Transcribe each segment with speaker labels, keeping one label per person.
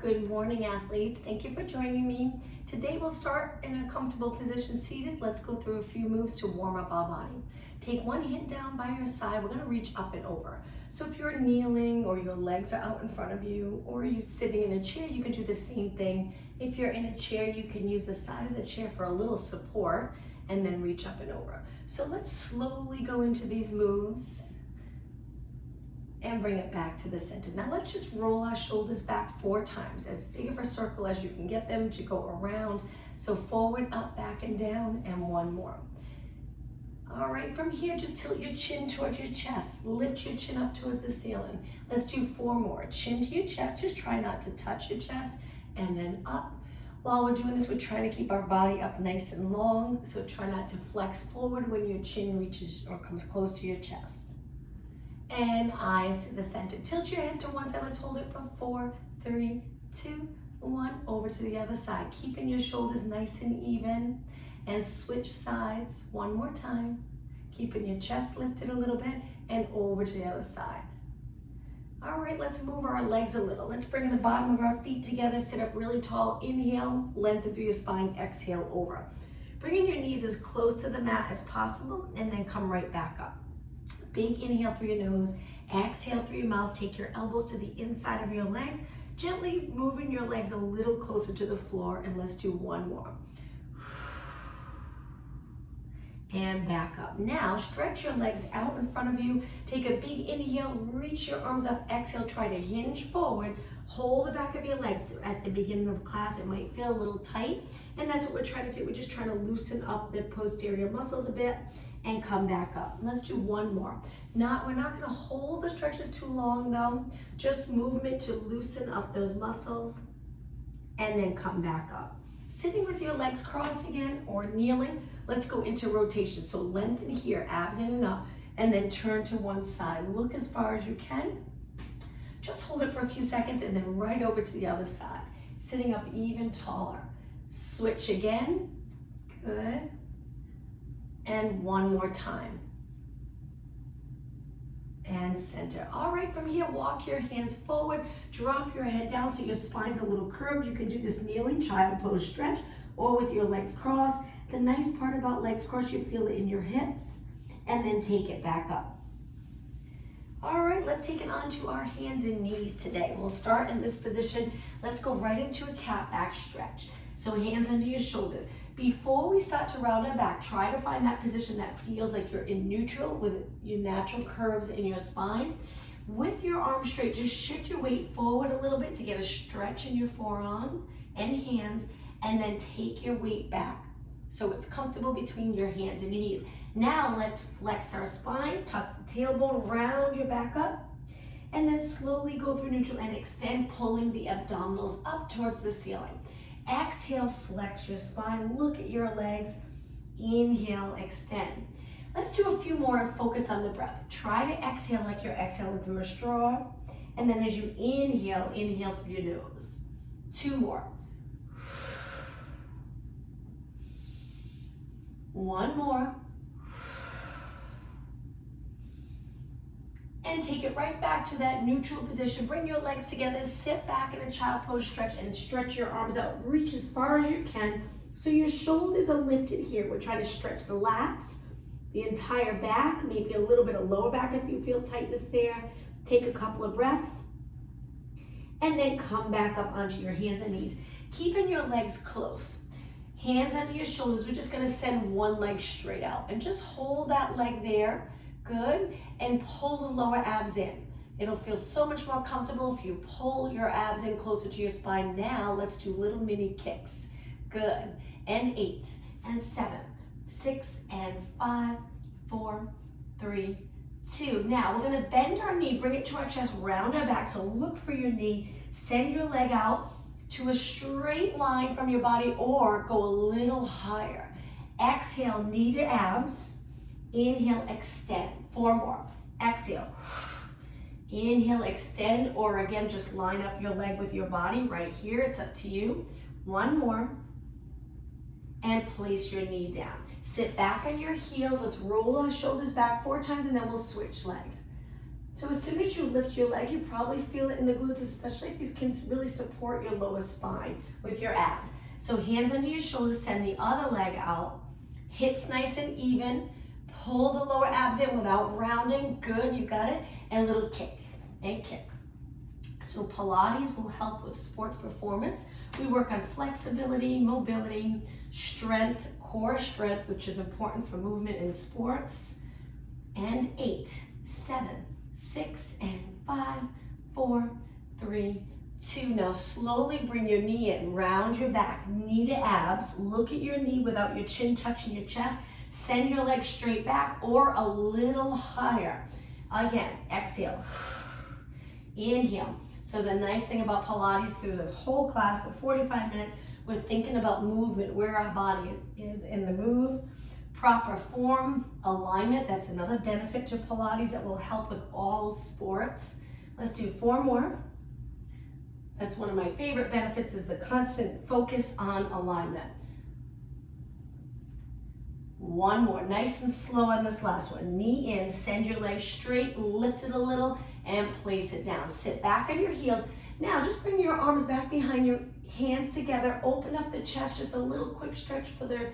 Speaker 1: Good morning, athletes. Thank you for joining me. Today we'll start in a comfortable position seated. Let's go through a few moves to warm up our body. Take one hand down by your side. We're gonna reach up and over. So if you're kneeling or your legs are out in front of you or you're sitting in a chair, you can do the same thing. If you're in a chair, you can use the side of the chair for a little support and then reach up and over. So let's slowly go into these moves and bring it back to the center. Now let's just roll our shoulders back 4 times, as big of a circle as you can get them to go around. So forward, up, back, and down, and one more. All right, from here, just tilt your chin towards your chest. Lift your chin up towards the ceiling. Let's do 4 more. Chin to your chest, just try not to touch your chest, and then up. While we're doing this, we're trying to keep our body up nice and long, so try not to flex forward when your chin reaches or comes close to your chest. And eyes to the center. Tilt your head to one side. Let's hold it for 4, 3, 2, 1. Over to the other side. Keeping your shoulders nice and even. And switch sides one more time. Keeping your chest lifted a little bit. And over to the other side. All right, let's move our legs a little. Let's bring the bottom of our feet together. Sit up really tall. Inhale, lengthen through your spine. Exhale, over. Bringing your knees as close to the mat as possible. And then come right back up. Big inhale through your nose, exhale through your mouth. Take your elbows to the inside of your legs, gently moving your legs a little closer to the floor, and let's do one more. And back up. Now, stretch your legs out in front of you. Take a big inhale, reach your arms up, exhale, try to hinge forward. Hold the back of your legs. At the beginning of class, it might feel a little tight, and that's what we're trying to do. We're just trying to loosen up the posterior muscles a bit and come back up. Let's do one more. We're not gonna hold the stretches too long though. Just movement to loosen up those muscles and then come back up. Sitting with your legs crossed again or kneeling, let's go into rotation. So lengthen here, abs in and up, and then turn to one side. Look as far as you can. Just hold it for a few seconds and then right over to the other side. Sitting up even taller. Switch again, good. And one more time. And center. All right, from here, walk your hands forward, drop your head down so your spine's a little curved. You can do this kneeling child pose stretch or with your legs crossed. The nice part about legs crossed, you feel it in your hips, and then take it back up. All right, let's take it onto our hands and knees today. We'll start in this position. Let's go right into a cat back stretch. So hands under your shoulders. Before we start to round our back, try to find that position that feels like you're in neutral with your natural curves in your spine. With your arms straight, just shift your weight forward a little bit to get a stretch in your forearms and hands, and then take your weight back so it's comfortable between your hands and your knees. Now let's flex our spine, tuck the tailbone, round your back up, and then slowly go through neutral and extend, pulling the abdominals up towards the ceiling. Exhale, flex your spine, look at your legs. Inhale, extend. Let's do a few more and focus on the breath. Try to exhale like you're exhaling through a straw. And then as you inhale, inhale through your nose. 2 more. 1 more. And take it right back to that neutral position. Bring your legs together, sit back in a child pose stretch and stretch your arms out. Reach as far as you can so your shoulders are lifted here. We're trying to stretch the lats, the entire back, maybe a little bit of lower back if you feel tightness there. Take a couple of breaths and then come back up onto your hands and knees. Keeping your legs close. Hands under your shoulders. We're just gonna send one leg straight out and just hold that leg there. Good, and pull the lower abs in. It'll feel so much more comfortable if you pull your abs in closer to your spine. Now let's do little mini kicks. Good, and 8, and 7, 6, and 5, 4, 3, 2. Now we're gonna bend our knee, bring it to our chest, round our back. So look for your knee, send your leg out to a straight line from your body or go a little higher. Exhale, knee to abs. Inhale, extend. 4 more. Exhale. Inhale, extend, or again, just line up your leg with your body right here. It's up to you. 1 more. And place your knee down. Sit back on your heels. Let's roll our shoulders back 4 times and then we'll switch legs. So as soon as you lift your leg, you probably feel it in the glutes, especially if you can really support your lower spine with your abs. So hands under your shoulders, send the other leg out, hips nice and even, pull the lower abs in without rounding, good, you got it, and a little kick and kick. So Pilates will help with sports performance. We work on flexibility, mobility, strength, core strength, which is important for movement in sports. And 8, 7, 6, and 5, 4, 3, 2. Now slowly bring your knee in, round your back, knee to abs. Look at your knee without your chin touching your chest. Send your legs straight back or a little higher. Again, exhale, inhale. So the nice thing about Pilates through the whole class, the 45 minutes, we're thinking about movement, where our body is in the move, proper form, alignment. That's another benefit to Pilates that will help with all sports. Let's do 4 more. That's one of my favorite benefits, is the constant focus on alignment. 1 more, nice and slow on this last one. Knee in, send your legs straight, lift it a little, and place it down. Sit back on your heels. Now just bring your arms back behind your hands together, open up the chest, just a little quick stretch for the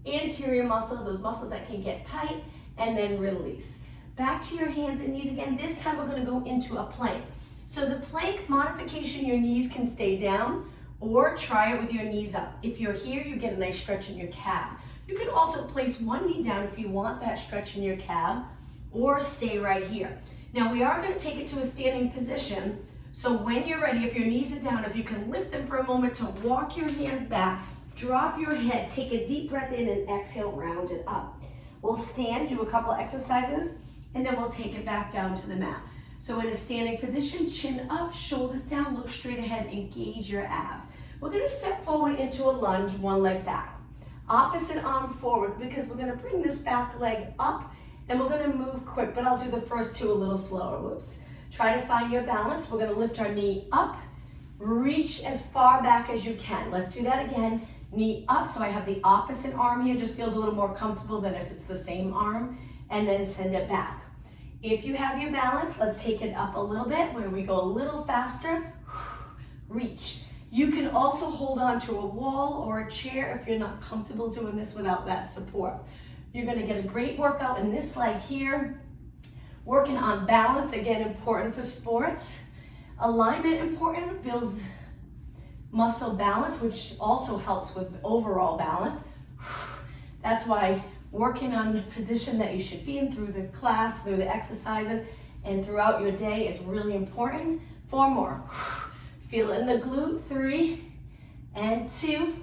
Speaker 1: anterior muscles, those muscles that can get tight, and then release. Back to your hands and knees again. This time we're gonna go into a plank. So the plank modification, your knees can stay down or try it with your knees up. If you're here, you get a nice stretch in your calves. You can also place one knee down if you want that stretch in your calf, or stay right here. Now we are gonna take it to a standing position. So when you're ready, if your knees are down, if you can lift them for a moment to walk your hands back, drop your head, take a deep breath in and exhale, round it up. We'll stand, do a couple exercises, and then we'll take it back down to the mat. So in a standing position, chin up, shoulders down, look straight ahead, engage your abs. We're gonna step forward into a lunge, one leg back. Opposite arm forward, because we're gonna bring this back leg up and we're gonna move quick, but I'll do the first 2 a little slower, whoops. Try to find your balance. We're gonna lift our knee up, reach as far back as you can. Let's do that again. Knee up, so I have the opposite arm here, just feels a little more comfortable than if it's the same arm, and then send it back. If you have your balance, let's take it up a little bit, where we go a little faster, reach. You can also hold on to a wall or a chair if you're not comfortable doing this without that support. You're gonna get a great workout in this leg here. Working on balance, again, important for sports. Alignment, important, builds muscle balance, which also helps with overall balance. That's why working on the position that you should be in through the class, through the exercises, and throughout your day is really important. 4 more. Feel it in the glute, 3 and 2.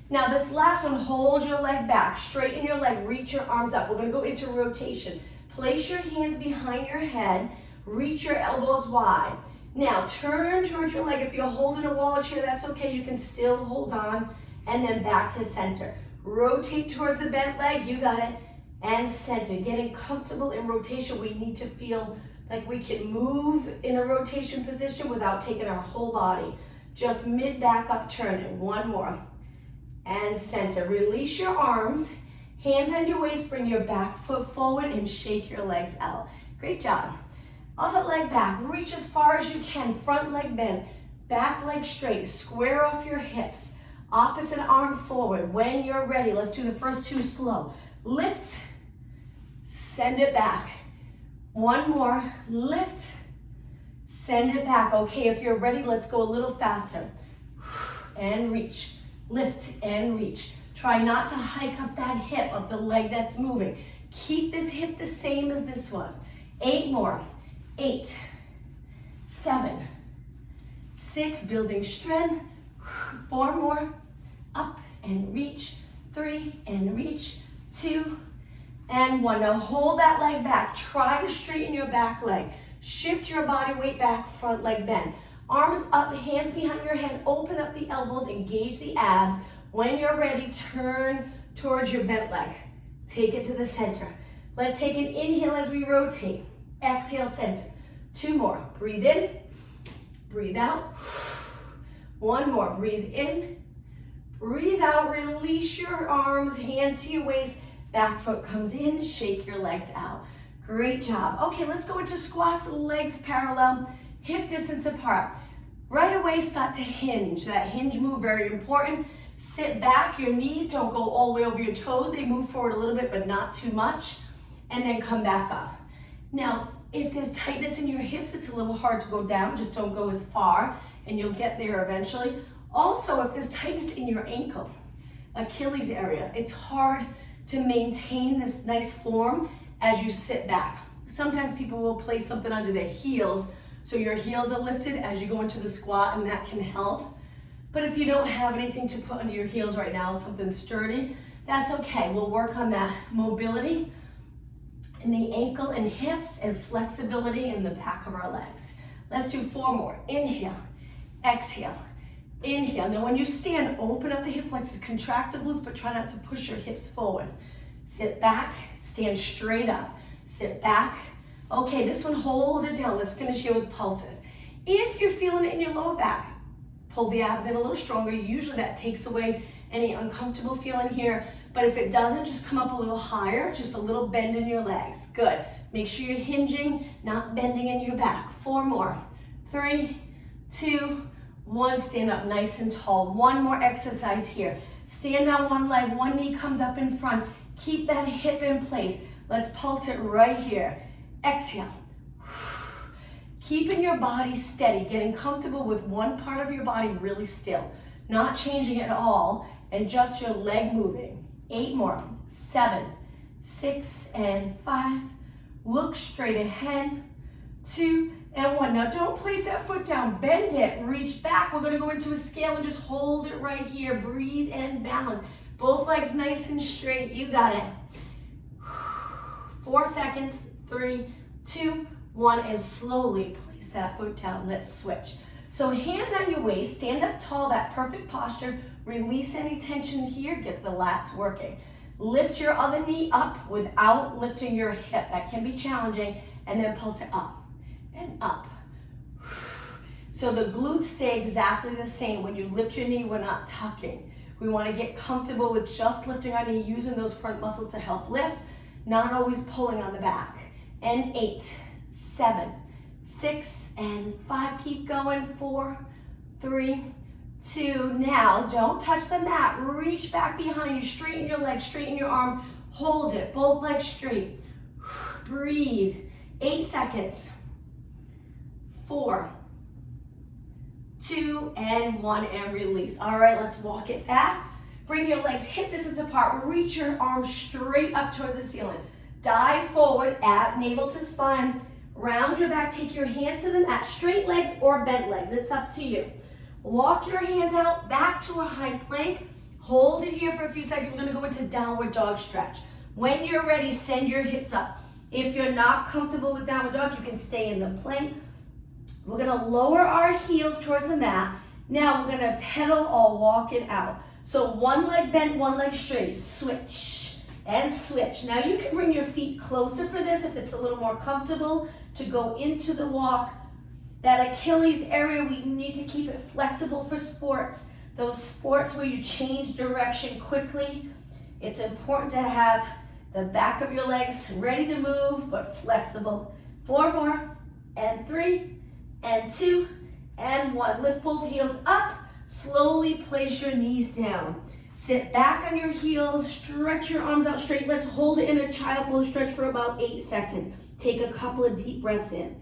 Speaker 1: Now this last one, hold your leg back, straighten your leg, reach your arms up. We're gonna go into rotation. Place your hands behind your head, reach your elbows wide. Now turn towards your leg. If you're holding a wall or chair, that's okay, you can still hold on, and then back to center. Rotate towards the bent leg, you got it, and center. Getting comfortable in rotation, we need to feel like we can move in a rotation position without taking our whole body. Just mid back up, turn it. 1 more. And center. Release your arms, hands on your waist, bring your back foot forward and shake your legs out. Great job. Other leg back, reach as far as you can, front leg bend, back leg straight, square off your hips, opposite arm forward. When you're ready, let's do the first 2 slow. Lift, send it back. 1 more, lift, send it back. Okay, if you're ready, let's go a little faster. And reach, lift and reach. Try not to hike up that hip of the leg that's moving. Keep this hip the same as this one. 8 more, 8, 7, 6, building strength. 4 more, up and reach. 3 and reach. 2 and 1. Now hold that leg back. Try to straighten your back leg. Shift your body weight back, front leg bend. Arms up, hands behind your head. Open up the elbows, engage the abs. When you're ready, turn towards your bent leg. Take it to the center. Let's take an inhale as we rotate. Exhale, center. 2 more. Breathe in, breathe out. 1 more. Breathe in, breathe out. Release your arms, hands to your waist. Back foot comes in, shake your legs out. Great job. Okay, let's go into squats, legs parallel, hip distance apart. Right away, start to hinge. That hinge move, very important. Sit back, your knees don't go all the way over your toes. They move forward a little bit, but not too much. And then come back up. Now, if there's tightness in your hips, it's a little hard to go down. Just don't go as far, and you'll get there eventually. Also, if there's tightness in your ankle, Achilles area, it's hard to maintain this nice form as you sit back. Sometimes people will place something under their heels, so your heels are lifted as you go into the squat, and that can help. But if you don't have anything to put under your heels right now, something sturdy, that's okay. We'll work on that mobility in the ankle and hips and flexibility in the back of our legs. Let's do 4 more. Inhale, exhale, inhale. Now when you stand, open up the hip flexors, contract the glutes, but try not to push your hips forward. Sit back, stand straight up. Sit back. Okay, this one, hold it down. Let's finish here with pulses. If you're feeling it in your lower back, pull the abs in a little stronger. Usually that takes away any uncomfortable feeling here. But if it doesn't, just come up a little higher, just a little bend in your legs. Good. Make sure you're hinging, not bending in your back. 4 more. 3, 2, 1. Stand up nice and tall. 1 more exercise here. Stand on one leg, one knee comes up in front. Keep that hip in place. Let's pulse it right here. Exhale. Keeping your body steady, getting comfortable with one part of your body really still. Not changing it at all, and just your leg moving. 8 more. 7, 6, and 5. Look straight ahead. 2, and 1. Now don't place that foot down. Bend it. Reach back. We're going to go into a scale and just hold it right here. Breathe and balance. Both legs nice and straight. You got it. 4 seconds. 3, 2, 1. And slowly place that foot down. Let's switch. So hands on your waist. Stand up tall. That perfect posture. Release any tension here, get the lats working. Lift your other knee up without lifting your hip. That can be challenging. And then pulse it up and up. So the glutes stay exactly the same. When you lift your knee, we're not tucking. We want to get comfortable with just lifting our knee, using those front muscles to help lift, not always pulling on the back. And 8, 7, 6, and 5. Keep going. 4, 3, 2, now don't touch the mat. Reach back behind you, straighten your legs, straighten your arms, hold it, both legs straight. Breathe. 8 seconds. 4, 2, and 1, and release. All right, let's walk it back. Bring your legs hip distance apart. Reach your arms straight up towards the ceiling. Dive forward at navel to spine. Round your back, take your hands to the mat. Straight legs or bent legs, it's up to you. Walk your hands out back to a high plank. Hold it here for a few seconds. We're going to go into downward dog stretch. When you're ready, send your hips up. If you're not comfortable with downward dog, you can stay in the plank. We're going to lower our heels towards the mat. Now we're going to pedal or walk it out. So one leg bent, one leg straight. Switch and switch. Now you can bring your feet closer for this if it's a little more comfortable to go into the walk. That Achilles area, we need to keep it flexible for sports. Those sports where you change direction quickly. It's important to have the back of your legs ready to move, but flexible. 4 more, and 3, and 2, and 1. Lift both heels up. Slowly place your knees down. Sit back on your heels. Stretch your arms out straight. Let's hold it in a child pose stretch for about 8 seconds. Take a couple of deep breaths in.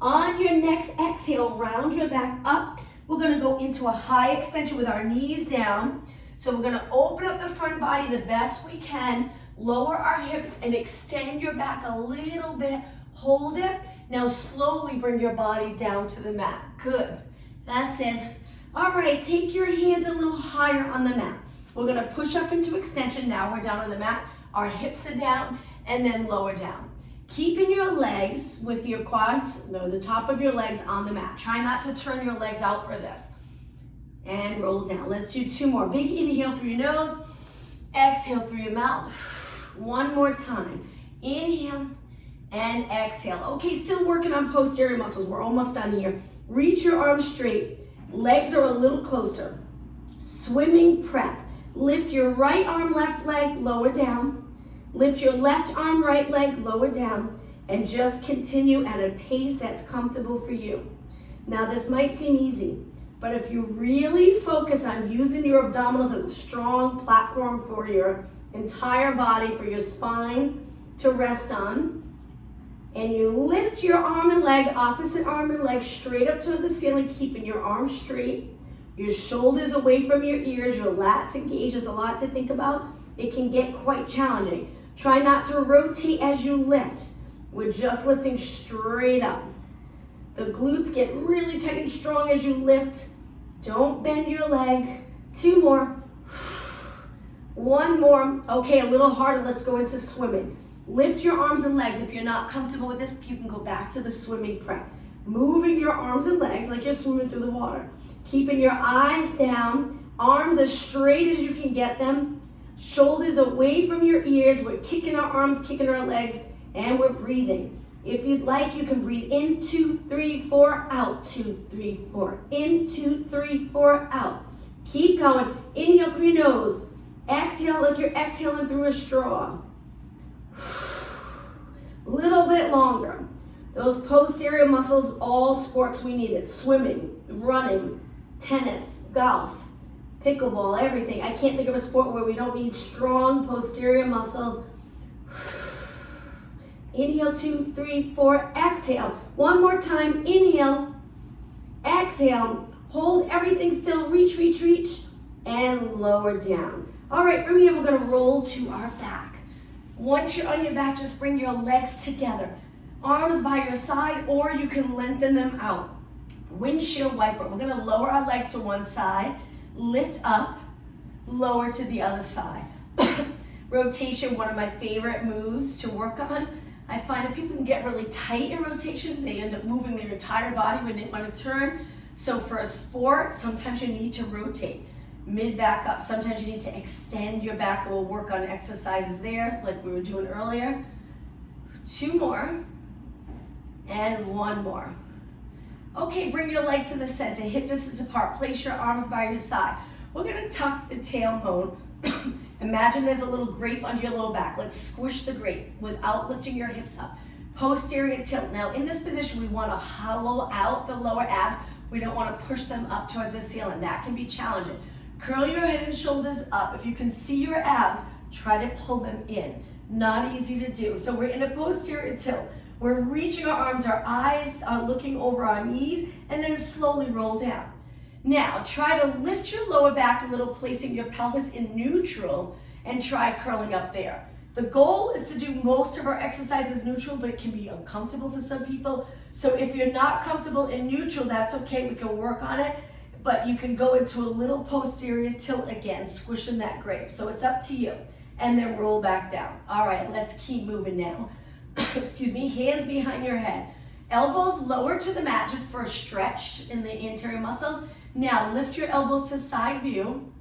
Speaker 1: On your next exhale, round your back up. We're going to go into a high extension with our knees down. So we're going to open up the front body the best we can, lower our hips, and extend your back a little bit. Hold it. Now slowly bring your body down to the mat. Good. That's it. All right, take your hands a little higher on the mat. We're going to push up into extension. Now we're down on the mat. Our hips are down, and then lower down. Keeping your legs with your quads, the top of your legs on the mat. Try not to turn your legs out for this. And roll down. Let's do 2 more. Big inhale through your nose. Exhale through your mouth. 1 more time. Inhale and exhale. Okay, still working on posterior muscles. We're almost done here. Reach your arms straight. Legs are a little closer. Swimming prep. Lift your right arm, left leg, lower down.
Speaker 2: Lift your left arm, right leg, lower down, and just continue at a pace that's comfortable for you. Now this might seem easy, but if you really focus on using your abdominals as a strong platform for your entire body, for your spine to rest on, and you lift your arm and leg, opposite arm and leg, straight up towards the ceiling, keeping your arms straight, your shoulders away from your ears, your lats engaged. There's a lot to think about. It can get quite challenging. Try not to rotate as you lift. We're just lifting straight up. The glutes get really tight and strong as you lift. Don't bend your leg. 2 more. 1 more. Okay, a little harder. Let's go into swimming. Lift your arms and legs. If you're not comfortable with this, you can go back to the swimming prep. Moving your arms and legs like you're swimming through the water. Keeping your eyes down, arms as straight as you can get them, shoulders away from your ears. We're kicking our arms, kicking our legs, and we're breathing. If you'd like, you can breathe in, 2, 3, 4, out, 2, 3, 4, in, 2, 3, 4, out. Keep going. Inhale through your nose. Exhale like you're exhaling through a straw. Little bit longer. Those posterior muscles, all sports we need it. Swimming, running, tennis, golf, pickleball, everything. I can't think of a sport where we don't need strong posterior muscles. Inhale, 2, 3, 4, exhale. 1 more time, inhale, exhale. Hold everything still, reach, reach, reach, and lower down. All right, from here, we're gonna roll to our back. Once you're on your back, just bring your legs together. Arms by your side, or you can lengthen them out. Windshield wiper. We're gonna lower our legs to one side, lift up, lower to the other side. Rotation, one of my favorite moves to work on. I find that people can get really tight in rotation. They end up moving their entire body when they want to turn. So for a sport, sometimes you need to rotate. Mid back up, sometimes you need to extend your back, and we'll work on exercises there like we were doing earlier. 2 more, and 1 more. Okay, bring your legs to the center, hip distance apart, place your arms by your side. We're gonna tuck the tailbone. Imagine there's a little grape under your low back. Let's squish the grape without lifting your hips up. Posterior tilt. Now in this position, we wanna hollow out the lower abs. We don't wanna push them up towards the ceiling. That can be challenging. Curl your head and shoulders up. If you can see your abs, try to pull them in. Not easy to do. So we're in a posterior tilt. We're reaching our arms, our eyes are looking over our knees, and then slowly roll down. Now, try to lift your lower back a little, placing your pelvis in neutral, and try curling up there. The goal is to do most of our exercises neutral, but it can be uncomfortable for some people. So if you're not comfortable in neutral, that's okay, we can work on it, but you can go into a little posterior tilt again, squishing that grape. So it's up to you. And then roll back down. All right, let's keep moving now. Excuse me, hands behind your head. Elbows lower to the mat just for a stretch in the anterior muscles. Now lift your elbows to side view.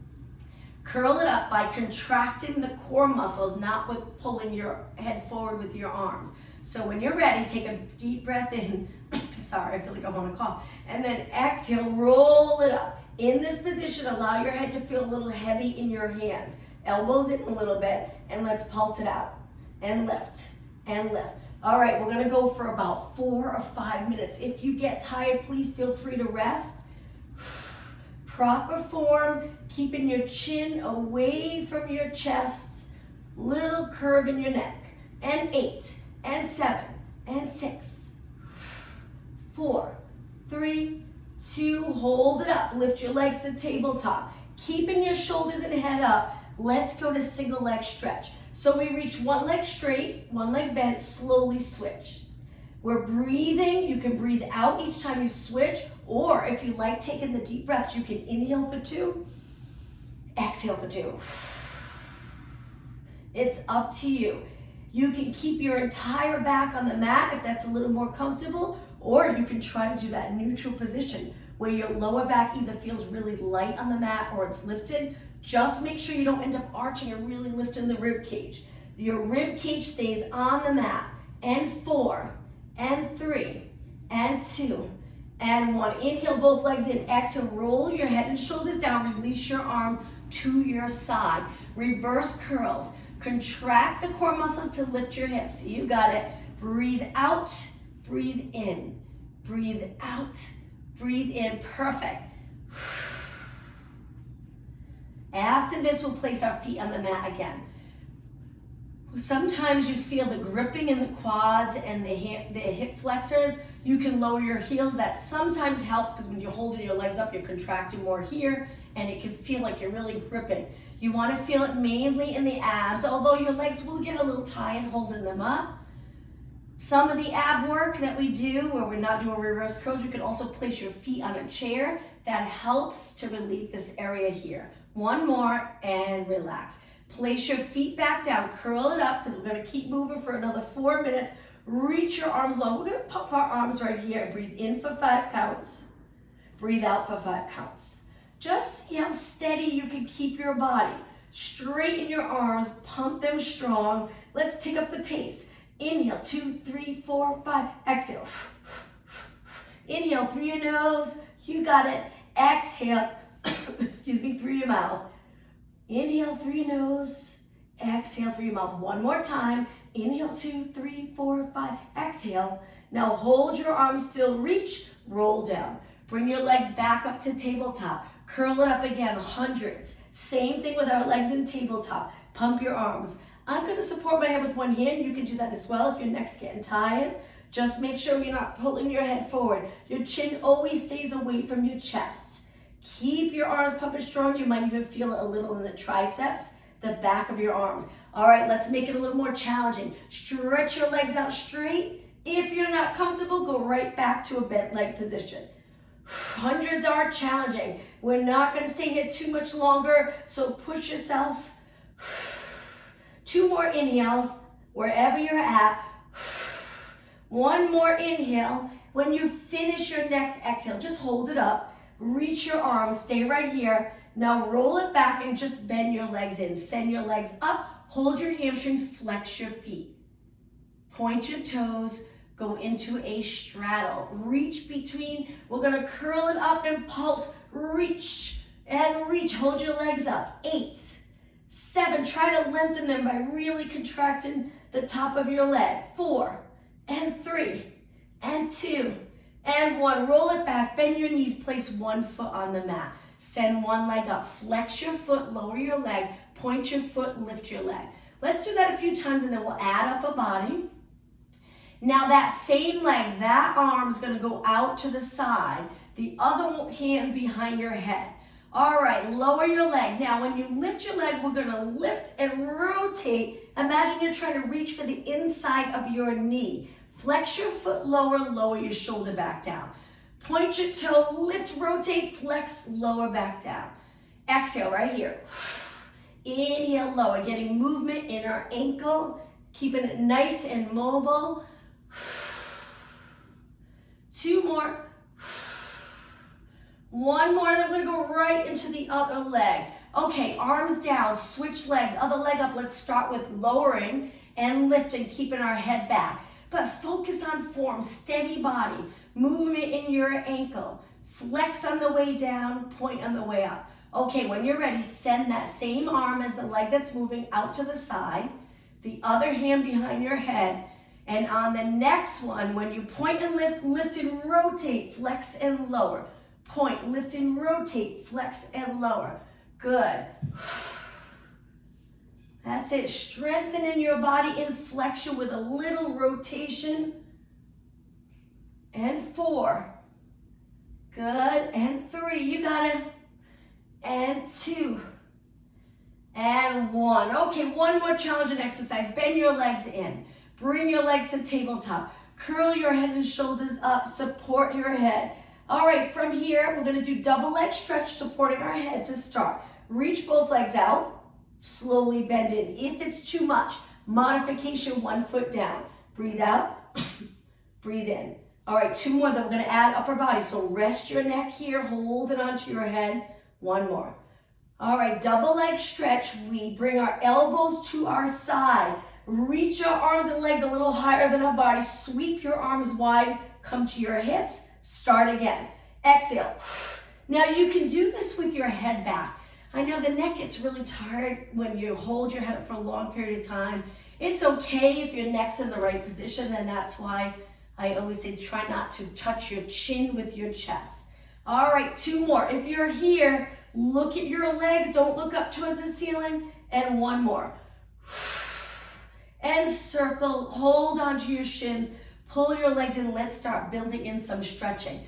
Speaker 2: Curl it up by contracting the core muscles, not with pulling your head forward with your arms. So when you're ready, take a deep breath in. Sorry, I feel like I want to cough. And then exhale, roll it up. In this position, allow your head to feel a little heavy in your hands. Elbows in a little bit, and let's pulse it out. And lift, and lift. All right, we're gonna go for about 4 or 5 minutes. If you get tired, please feel free to rest. Proper form, keeping your chin away from your chest, little curve in your neck. And 8, and 7, and 6, 4, 3, 2, hold it up. Lift your legs to tabletop. Keeping your shoulders and head up. Let's go to single leg stretch. So we reach one leg straight, one leg bent, slowly switch. We're breathing. You can breathe out each time you switch, or if you like taking the deep breaths, you can inhale for 2, exhale for 2. It's up to you. You can keep your entire back on the mat if that's a little more comfortable, or you can try to do that neutral position where your lower back either feels really light on the mat or it's lifted. Just make sure you don't end up arching and really lifting the rib cage. Your rib cage stays on the mat. And 4, and 3, and 2, and 1. Inhale both legs in. Exhale, roll your head and shoulders down. Release your arms to your side. Reverse curls.
Speaker 1: Contract the core muscles to lift your hips. You got it. Breathe out, breathe in. Breathe out, breathe in. Perfect. After this, we'll place our feet on the mat again. Sometimes you feel the gripping in the quads and the hip flexors. You can lower your heels. That sometimes helps because when you're holding your legs up, you're contracting more here and it can feel like you're really gripping. You want to feel it mainly in the abs, although your legs will get a little tired holding them up. Some of the ab work that we do where we're not doing reverse curls, you can also place your feet on a chair. That helps to relieve this area here. One more and relax. Place your feet back down, curl it up because we're going to keep moving for another 4 minutes. Reach your arms long. We're going to pump our arms right here. Breathe in for 5 counts. Breathe out for 5 counts. Just see how steady you can keep your body. Straighten your arms, pump them strong. Let's pick up the pace. Inhale, 2, 3, 4, 5. Exhale. Inhale through your nose. You got it. Exhale, excuse me, through your mouth. Inhale through your nose. Exhale through your mouth. One more time. Inhale, 2, 3, 4, 5. Exhale. Now hold your arms still. Reach, roll down. Bring your legs back up to tabletop. Curl it up again, hundreds. Same thing with our legs in tabletop. Pump your arms. I'm going to support my head with one hand. You can do that as well if your neck's getting tired. Just make sure you're not pulling your head forward. Your chin always stays away from your chest. Keep your arms pumping strong. You might even feel it a little in the triceps, the back of your arms. All right, let's make it a little more challenging. Stretch your legs out straight. If you're not comfortable, go right back to a bent leg position. Hundreds are challenging. We're not going to stay here too much longer, so push yourself. 2 more inhales, wherever you're at. 1 more inhale. When you finish your next exhale, just hold it up. Reach your arms, stay right here. Now roll it back and just bend your legs in. Send your legs up, hold your hamstrings, flex your feet. Point your toes, go into a straddle. Reach between, we're gonna curl it up and pulse. Reach and reach, hold your legs up. 8, 7, try to lengthen them by really contracting the top of your leg. 4, and 3, and 2, and 1. Roll it back, bend your knees, place 1 foot on the mat. Send 1 leg up, flex your foot, lower your leg, point your foot, lift your leg. Let's do that a few times and then we'll add up a body. Now that same leg, that arm's gonna go out to the side, the other hand behind your head. All right, lower your leg. Now when you lift your leg, we're gonna lift and rotate. Imagine you're trying to reach for the inside of your knee. Flex your foot lower, lower your shoulder back down. Point your toe, lift, rotate, flex, lower back down. Exhale right here. Inhale, lower, getting movement in our ankle, keeping it nice and mobile. 2 more. 1 more, then we're gonna go right into the other leg. Okay, arms down, switch legs, other leg up. Let's start with lowering and lifting, keeping our head back. But focus on form, steady body, movement in your ankle. Flex on the way down, point on the way up. Okay, when you're ready, send that same arm as the leg that's moving out to the side, the other hand behind your head, and on the next one, when you point and lift, lift and rotate, flex and lower. Point, lift and rotate, flex and lower. Good. That's it. Strengthening your body in flexion with a little rotation. And 4. Good. And 3. You got it. And 2. And 1. Okay, 1 more challenging exercise. Bend your legs in. Bring your legs to tabletop. Curl your head and shoulders up. Support your head. All right, from here, we're going to do double leg stretch, supporting our head to start. Reach both legs out. Slowly bend in. If it's too much, modification, 1 foot down. Breathe out, breathe in. All right, 2 more, then we're gonna add upper body. So rest your neck here, hold it onto your head. 1 more. All right, double leg stretch. We bring our elbows to our side. Reach your arms and legs a little higher than our body. Sweep your arms wide, come to your hips. Start again. Exhale. Now you can do this with your head back. I know the neck gets really tired when you hold your head up for a long period of time. It's okay if your neck's in the right position, and that's why I always say try not to touch your chin with your chest. All right, 2 more. If you're here, look at your legs. Don't look up towards the ceiling. And 1 more. And circle, hold onto your shins, pull your legs in. Let's start building in some stretching.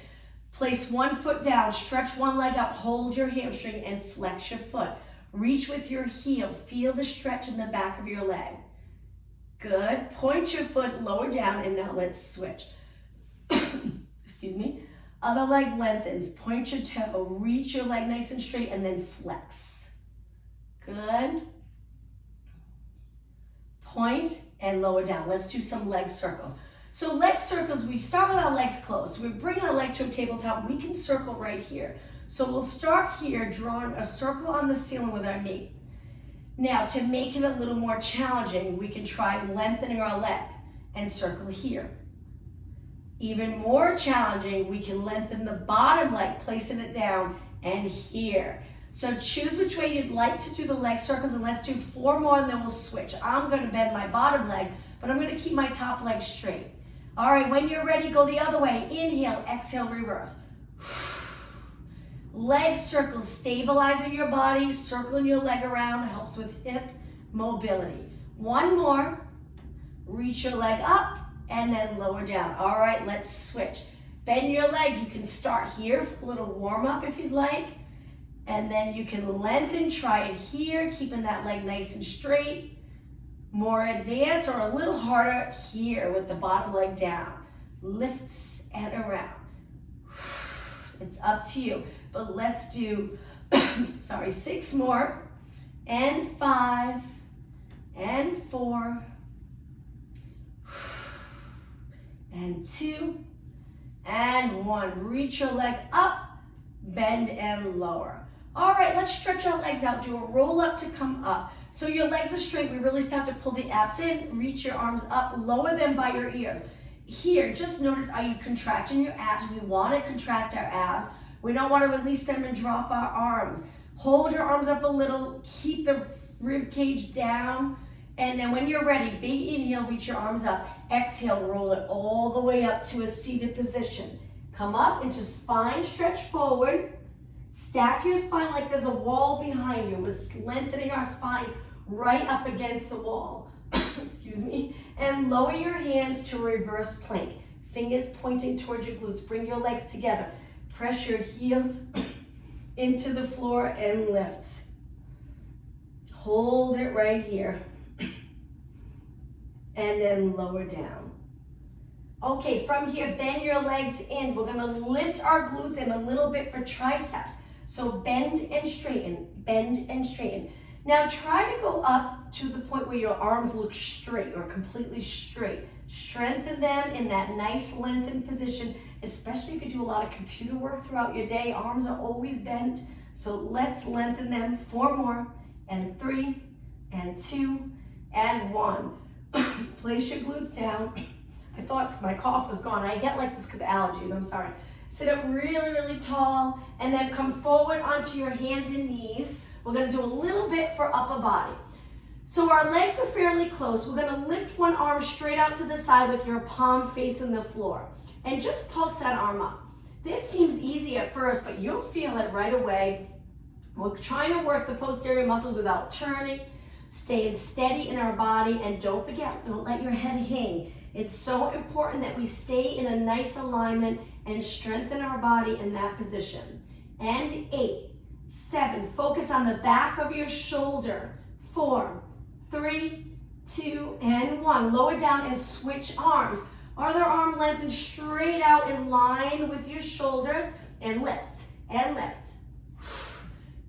Speaker 1: Place 1 foot down, stretch 1 leg up, hold your hamstring and flex your foot. Reach with your heel, feel the stretch in the back of your leg. Good, point your foot lower down, and now let's switch. Excuse me. Other leg lengthens, point your toe, reach your leg nice and straight, and then flex. Good. Point and lower down. Let's do some leg circles. So leg circles, we start with our legs closed. So we bring our leg to a tabletop. We can circle right here. So we'll start here drawing a circle on the ceiling with our knee. Now to make it a little more challenging, we can try lengthening our leg and circle here. Even more challenging, we can lengthen the bottom leg, placing it down and here. So choose which way you'd like to do the leg circles, and let's do 4 more and then we'll switch. I'm going to bend my bottom leg, but I'm going to keep my top leg straight. All right, when you're ready, go the other way. Inhale, exhale, reverse. Leg circles, stabilizing your body, circling your leg around, helps with hip mobility. 1 more, reach your leg up and then lower down. All right, let's switch. Bend your leg, you can start here for a little warm up if you'd like, and then you can lengthen, try it here, keeping that leg nice and straight. More advanced or a little harder here with the bottom leg down. Lifts and around. It's up to you. But let's do, 6 more. And 5. And 4. And 2. And 1. Reach your leg up, bend and lower. All right, let's stretch our legs out. Do a roll up to come up. So your legs are straight. We really start to pull the abs in. Reach your arms up, lower them by your ears. Here, just notice, are you contracting your abs? We want to contract our abs. We don't want to release them and drop our arms. Hold your arms up a little. Keep the rib cage down. And then when you're ready, big inhale, reach your arms up. Exhale, roll it all the way up to a seated position. Come up into spine stretch forward. Stack your spine like there's a wall behind you. We're lengthening our spine right up against the wall. Excuse me. And lower your hands to reverse plank. Fingers pointing towards your glutes. Bring your legs together. Press your heels into the floor and lift. Hold it right here. And then lower down. Okay, from here, bend your legs in. We're gonna lift our glutes in a little bit for triceps. So bend and straighten, bend and straighten. Now try to go up to the point where your arms look straight or completely straight. Strengthen them in that nice lengthened position, especially if you do a lot of computer work throughout your day. Arms are always bent. So let's lengthen them. 4 more, and 3, and 2, and 1. Place your glutes down. I thought my cough was gone. I get like this because of allergies, I'm sorry. Sit up really, really tall, and then come forward onto your hands and knees. We're gonna do a little bit for upper body. So our legs are fairly close. We're gonna lift one arm straight out to the side with your palm facing the floor. And just pulse that arm up. This seems easy at first, but you'll feel it right away. We're trying to work the posterior muscles without turning, staying steady in our body, and don't forget, don't let your head hang. It's so important that we stay in a nice alignment and strengthen our body in that position. And 8, 7, focus on the back of your shoulder. 4, 3, 2, and 1. Lower down and switch arms. Other arm lengthen straight out in line with your shoulders, and lift, and lift.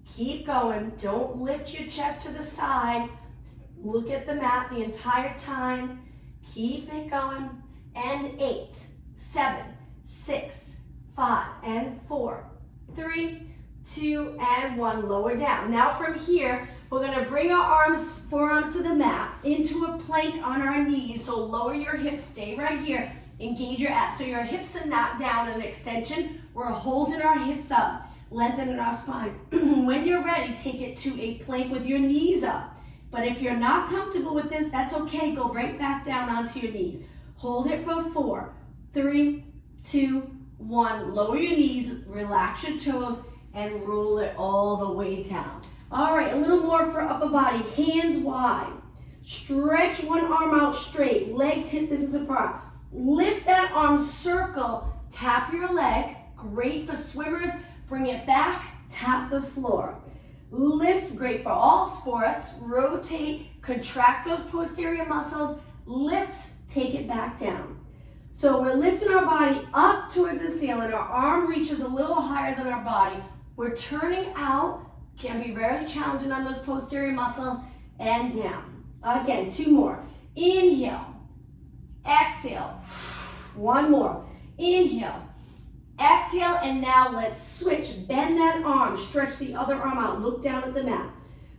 Speaker 1: Keep going. Don't lift your chest to the side. Look at the mat the entire time. Keep it going. And 8, 7, 6, 5, and 4, 3, 2, and 1. Lower down. Now from here, we're going to bring our forearms to the mat, into a plank on our knees. So lower your hips, stay right here. Engage your abs. So your hips are not down in an extension. We're holding our hips up.
Speaker 2: lengthening our spine. When you're ready, take it to a plank with your knees up. But if you're not comfortable with this, that's okay. Go right back down onto your knees. Hold it for 4, 3, 2, 1. Lower your knees, relax your toes, and roll it all the way down. All right, a little more for upper body. Hands wide. Stretch one arm out straight. Legs hip distance apart. Lift that arm, circle, tap your leg. Great for swimmers. Bring it back, tap the floor. Lift, great for all sports. Rotate, contract those posterior muscles. Lift, take it back down. So we're lifting our body up towards the ceiling. Our arm reaches a little higher than our body. We're turning out, can be very challenging on those posterior muscles, and down. Again, 2 more. Inhale, exhale. 1 more. Inhale, exhale, and now let's switch. Bend that arm, stretch the other arm out. Look down at the mat.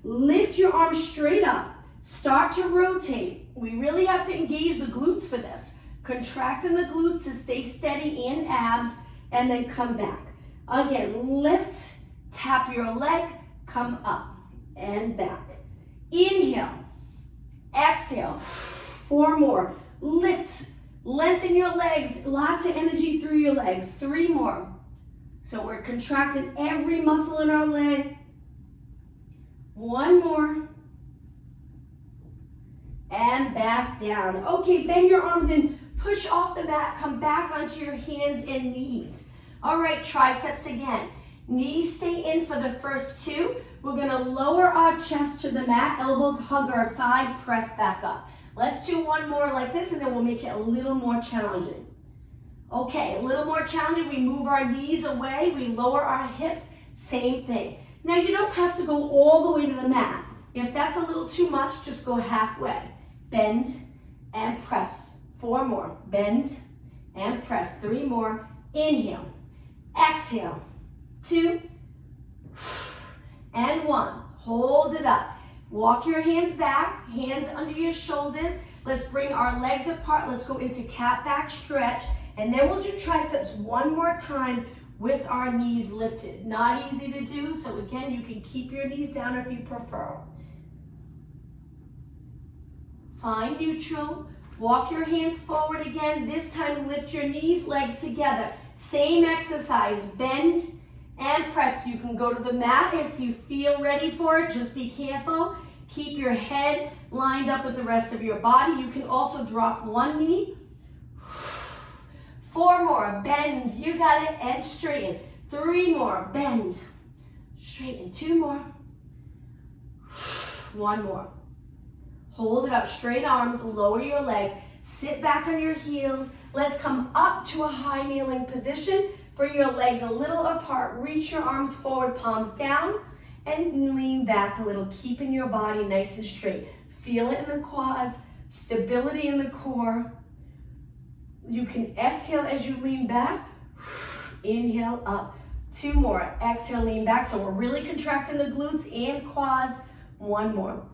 Speaker 2: Lift your arm straight up. Start to rotate. We really have to engage the glutes for this. Contracting the glutes to stay steady and abs, and then come back. Again, lift, tap your leg, come up and back. Inhale, exhale. 4 more. Lift, lengthen your legs, lots of energy through your legs. 3 more. So we're contracting every muscle in our leg. 1 more. And back down. Okay, bend your arms in, push off the mat, come back onto your hands and knees. All right, triceps again. Knees stay in for the first 2. We're gonna lower our chest to the mat, elbows hug our side, press back up. Let's do 1 more like this, and then we'll make it a little more challenging. Okay, a little more challenging. We move our knees away, we lower our hips, same thing. Now you don't have to go all the way to the mat. If that's a little too much, just go halfway. Bend and press. 4 more. Bend and press. 3 more. Inhale. Exhale. 2 and 1. Hold it up. Walk your hands back, hands under your shoulders. Let's bring our legs apart. Let's go into cat back stretch. And then we'll do triceps 1 more time with our knees lifted. Not easy to do, so again, you can keep your knees down if you prefer. Find neutral. Walk your hands forward again. This time, lift your knees, legs together. Same exercise. Bend and press. You can go to the mat if you feel ready for it. Just be careful. Keep your head lined up with the rest of your body. You can also drop 1 knee. 4 more. Bend. You got it. And straighten. 3 more. Bend. Straighten. 2 more. 1 more. Hold it up, straight arms, lower your legs, sit back on your heels. Let's come up to a high kneeling position. Bring your legs a little apart, reach your arms forward, palms down, and lean back a little, keeping your body nice and straight. Feel it in the quads, stability in the core. You can exhale as you lean back, inhale up. 2 more, exhale, lean back. So we're really contracting the glutes and quads. 1 more.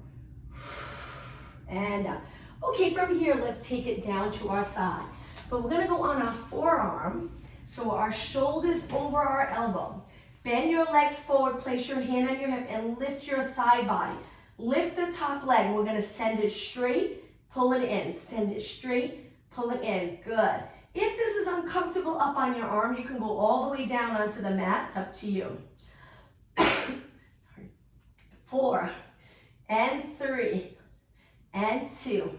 Speaker 2: And up. Okay, from here, let's take it down to our side. But we're gonna go on our forearm, so our shoulders over our elbow. Bend your legs forward, place your hand on your hip, and lift your side body. Lift the top leg. We're gonna send it straight, pull it in. Send it straight, pull it in. Good. If this is uncomfortable up on your arm, you can go all the way down onto the mat. It's up to you. 4 and 3. And 2,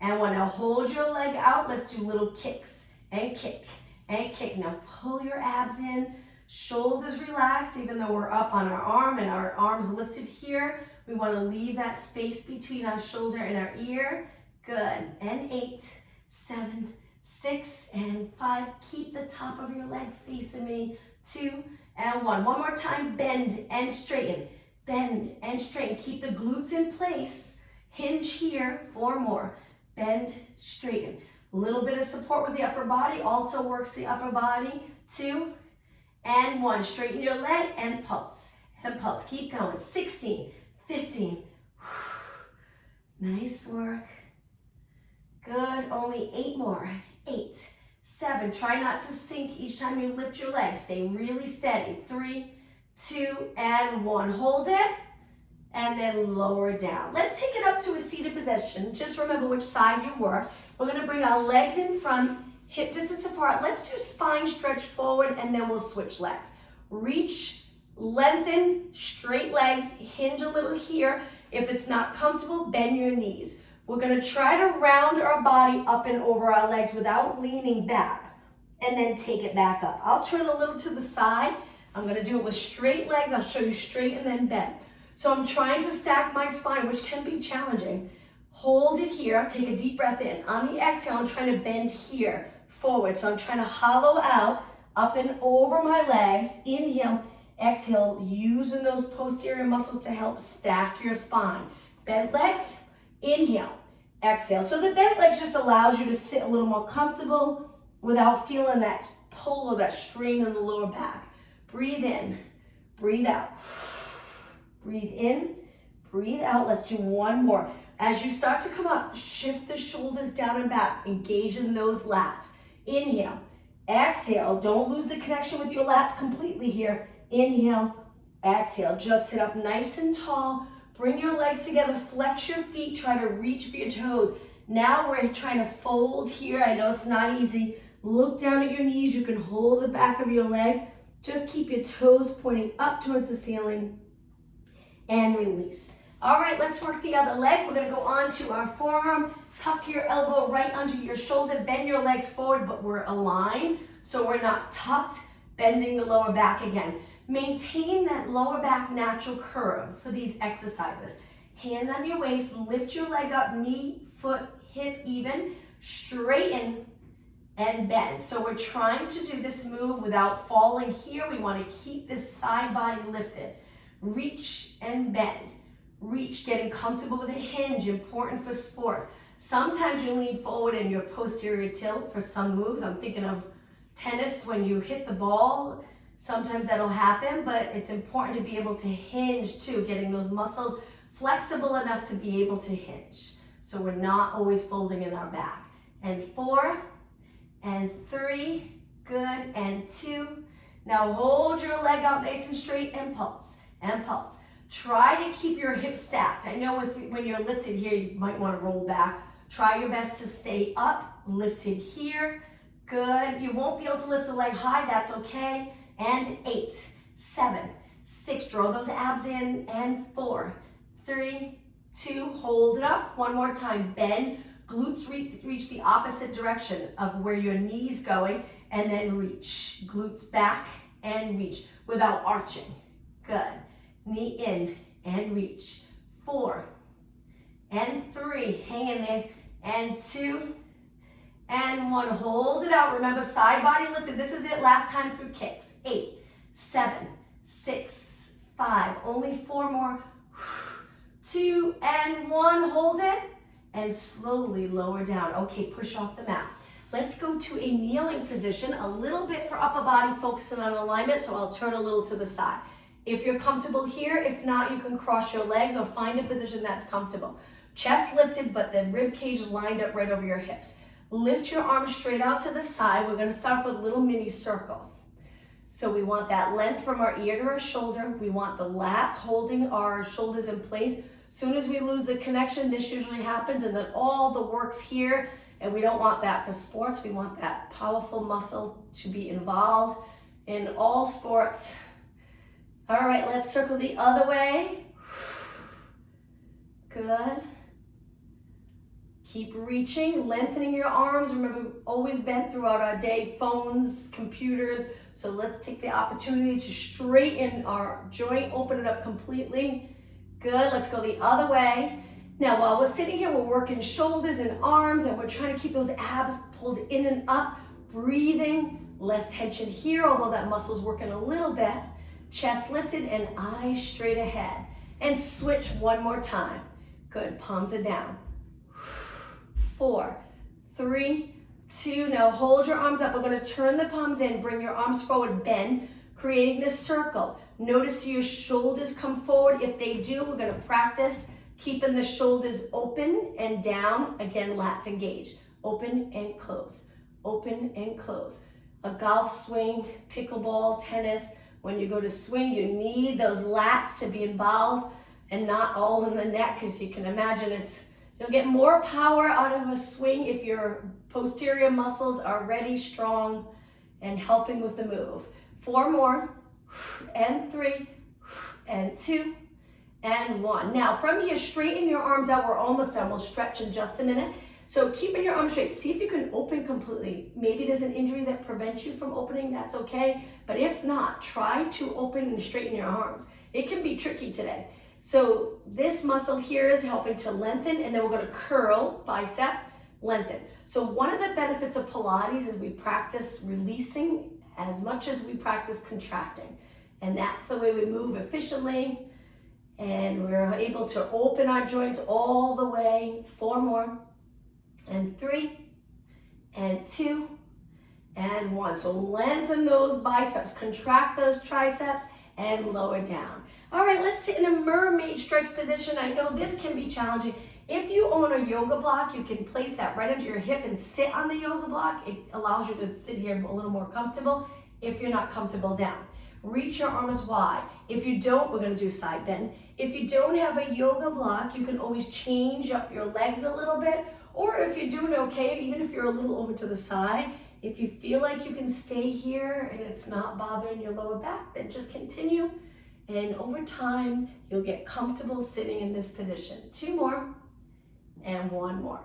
Speaker 2: and 1. Now hold your leg out. Let's do little kicks and kick and kick. Now pull your abs in, shoulders relaxed, even though we're up on our arm and our arms lifted here. We want to leave that space between our shoulder and our ear. Good. And 8, 7, 6, and 5. Keep the top of your leg facing me. 2 and 1. One more time. Bend and straighten. Bend and straighten. Keep the glutes in place. Hinge here. 4 more. Bend, straighten. A little bit of support with the upper body also works the upper body. 2 and 1. Straighten your leg and pulse. And pulse. Keep going. 16, 15. Nice work. Good. Only 8 more. 8,
Speaker 1: 7. Try not to sink each time you lift your legs. Stay really steady. 3, 2, and 1. Hold it, and then lower down. Let's take it up to a seated position. Just remember which side you work. We're gonna bring our legs in front, hip distance apart. Let's do spine stretch forward, and then we'll switch legs. Reach, lengthen, straight legs, hinge a little here. If it's not comfortable, bend your knees. We're gonna try to round our body up and over our legs without leaning back, and then take it back up. I'll turn a little to the side. I'm gonna do it with straight legs. I'll show you straight and then bend. So I'm trying to stack my spine, which can be challenging. Hold it here, take a deep breath in. On the exhale, I'm trying to bend here, forward. So I'm trying to hollow out, up and over my legs. Inhale, exhale, using those posterior muscles to help stack your spine. Bent legs, inhale, exhale. So the bent legs just allows you to sit a little more comfortable without feeling that pull or that strain in the lower back. Breathe in, breathe out. Breathe in, breathe out. Let's do one more. As you start to come up, shift the shoulders down and back. Engage in those lats. Inhale, exhale. Don't lose the connection with your lats completely here. Inhale, exhale. Just sit up nice and tall. Bring your legs together. Flex your feet. Try to reach for your toes. Now we're trying to fold here. I know it's not easy. Look down at your knees. You can hold the back of your legs. Just keep your toes pointing up towards the ceiling. And release. All right, let's work the other leg. We're gonna go on to our forearm. Tuck your elbow right under your shoulder. Bend your legs forward, but we're aligned, so we're not tucked, bending the lower back again. Maintain that lower back natural curve for these exercises. Hand on your waist, lift your leg up, knee, foot, hip even, straighten and bend. So we're trying to do this move without falling here. We wanna keep this side body lifted. Reach and bend. Reach, getting comfortable with a hinge, important for sports. Sometimes you lean forward in your posterior tilt for some moves. I'm thinking of tennis when you hit the ball. Sometimes that'll happen, but it's important to be able to hinge too, getting those muscles flexible enough to be able to hinge. So we're not always folding in our back. And 4, and 3, good, and 2. Now hold your leg out nice and straight and pulse. And pulse. Try to keep your hips stacked. I know when you're lifted here, you might want to roll back. Try your best to stay up, lifted here. Good. You won't be able to lift the leg high, that's okay. And 8, 7, 6, draw those abs in. And 4, 3, 2, hold it up. One more time, bend. Glutes reach the opposite direction of where your knee's going, and then reach. Glutes back and reach without arching. Good. Knee in and reach. 4, and 3, hang in there, and 2, and 1. Hold it out. Remember, side body lifted. This is it. Last time through kicks. 8, 7, 6, 5. Only 4 more. 2, and 1. Hold it, and slowly lower down. Okay, push off the mat. Let's go to a kneeling position, a little bit for upper body, focusing on alignment, so I'll turn a little to the side. If you're comfortable here, if not, you can cross your legs or find a position that's comfortable. Chest lifted, but the rib cage lined up right over your hips. Lift your arms straight out to the side. We're gonna start with little mini circles. So we want that length from our ear to our shoulder. We want the lats holding our shoulders in place. Soon as we lose the connection, this usually happens, and then all the work's here, and we don't want that for sports. We want that powerful muscle to be involved in all sports. All right, let's circle the other way. Good. Keep reaching, lengthening your arms. Remember, always bent throughout our day, phones, computers. So let's take the opportunity to straighten our joint, open it up completely. Good, let's go the other way. Now, while we're sitting here, we're working shoulders and arms, and we're trying to keep those abs pulled in and up, breathing, less tension here, although that muscle's working a little bit. Chest lifted and eyes straight ahead. And switch one more time. Good, palms are down. 4, 3, 2, now hold your arms up. We're gonna turn the palms in, bring your arms forward, bend, creating this circle. Notice do your shoulders come forward? If they do, we're gonna practice keeping the shoulders open and down. Again, lats engaged. Open and close. open and close. A golf swing, pickleball, tennis, when you go to swing, you need those lats to be involved and not all in the neck, because you can imagine you'll get more power out of a swing if your posterior muscles are ready, strong, and helping with the move. 4 more, and 3, and 2, and 1. Now from here, straighten your arms out. We're almost done. We'll stretch in just a minute. So keeping your arms straight, see if you can open completely. Maybe there's an injury that prevents you from opening, that's okay. But if not, try to open and straighten your arms. It can be tricky today. So this muscle here is helping to lengthen, and then we're gonna curl, bicep, lengthen. So one of the benefits of Pilates is we practice releasing as much as we practice contracting. And that's the way we move efficiently. And we're able to open our joints all the way. 4 more, and 3, and 2, and 1. So lengthen those biceps, contract those triceps, and lower down. All right, let's sit in a mermaid stretch position. I know this can be challenging. If you own a yoga block, you can place that right under your hip and sit on the yoga block. It allows you to sit here a little more comfortable if you're not comfortable down. Reach your arms wide. If you don't, we're gonna do side bend. If you don't have a yoga block, you can always change up your legs a little bit, or if you're doing okay, even if you're a little over to the side, if you feel like you can stay here and it's not bothering your lower back, then just continue. And over time, you'll get comfortable sitting in this position. 2 more, and 1 more.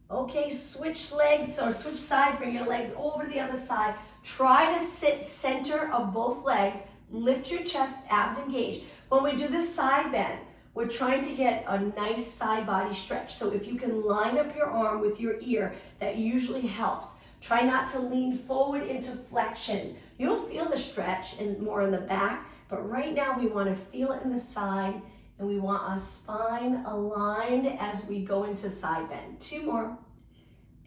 Speaker 1: Okay, switch legs or switch sides, bring your legs over to the other side. Try to sit center of both legs, lift your chest, abs engaged. When we do this side bend, we're trying to get a nice side body stretch. So if you can line up your arm with your ear, that usually helps. Try not to lean forward into flexion. You'll feel the stretch more in the back, but right now we want to feel it in the side, and we want our spine aligned as we go into side bend. 2 more,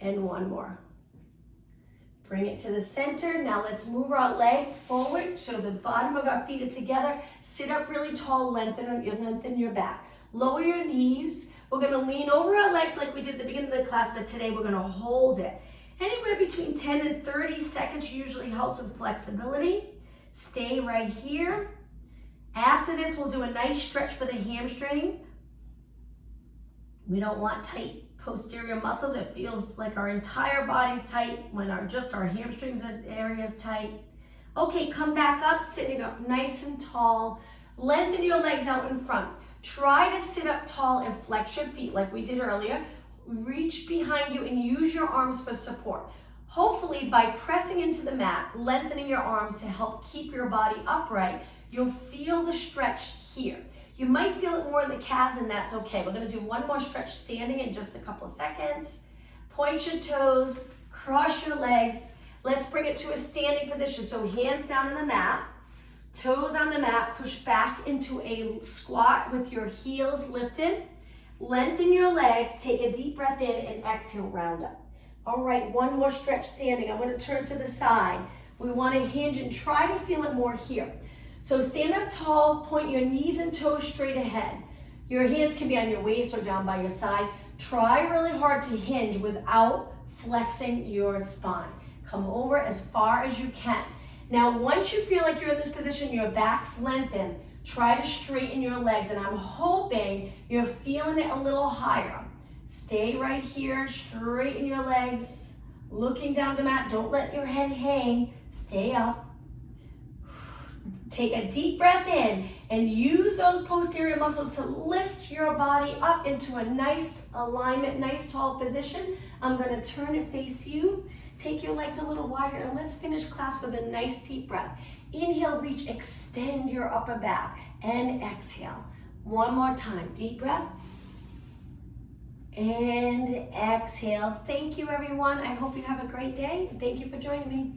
Speaker 1: and 1 more. Bring it to the center. Now let's move our legs forward so the bottom of our feet are together. Sit up really tall, lengthen your back. Lower your knees. We're gonna lean over our legs like we did at the beginning of the class, but today we're gonna hold it. Anywhere between 10 and 30 seconds usually helps with flexibility. Stay right here. After this, we'll do a nice stretch for the hamstring. We don't want tight posterior muscles. It feels like our entire body's tight when just our hamstrings area is tight. Okay, come back up, sitting up nice and tall. Lengthen your legs out in front. Try to sit up tall and flex your feet like we did earlier. Reach behind you and use your arms for support. Hopefully by pressing into the mat, lengthening your arms to help keep your body upright, you'll feel the stretch here. You might feel it more in the calves, and that's okay. We're gonna do 1 more stretch standing in just a couple of seconds. Point your toes, cross your legs. Let's bring it to a standing position. So hands down on the mat, toes on the mat, push back into a squat with your heels lifted. Lengthen your legs, take a deep breath in, and exhale, round up. All right, 1 more stretch standing. I'm gonna turn to the side. We wanna hinge and try to feel it more here. So stand up tall, point your knees and toes straight ahead. Your hands can be on your waist or down by your side. Try really hard to hinge without flexing your spine. Come over as far as you can. Now, once you feel like you're in this position, your back's lengthened, try to straighten your legs, and I'm hoping you're feeling it a little higher. Stay right here, straighten your legs, looking down the mat. Don't let your head hang, stay up. Take a deep breath in and use those posterior muscles to lift your body up into a nice alignment, nice tall position. I'm gonna turn and face you. Take your legs a little wider, and let's finish class with a nice deep breath. Inhale, reach, extend your upper back, and exhale. 1 more time, deep breath. And exhale. Thank you, everyone. I hope you have a great day. Thank you for joining me.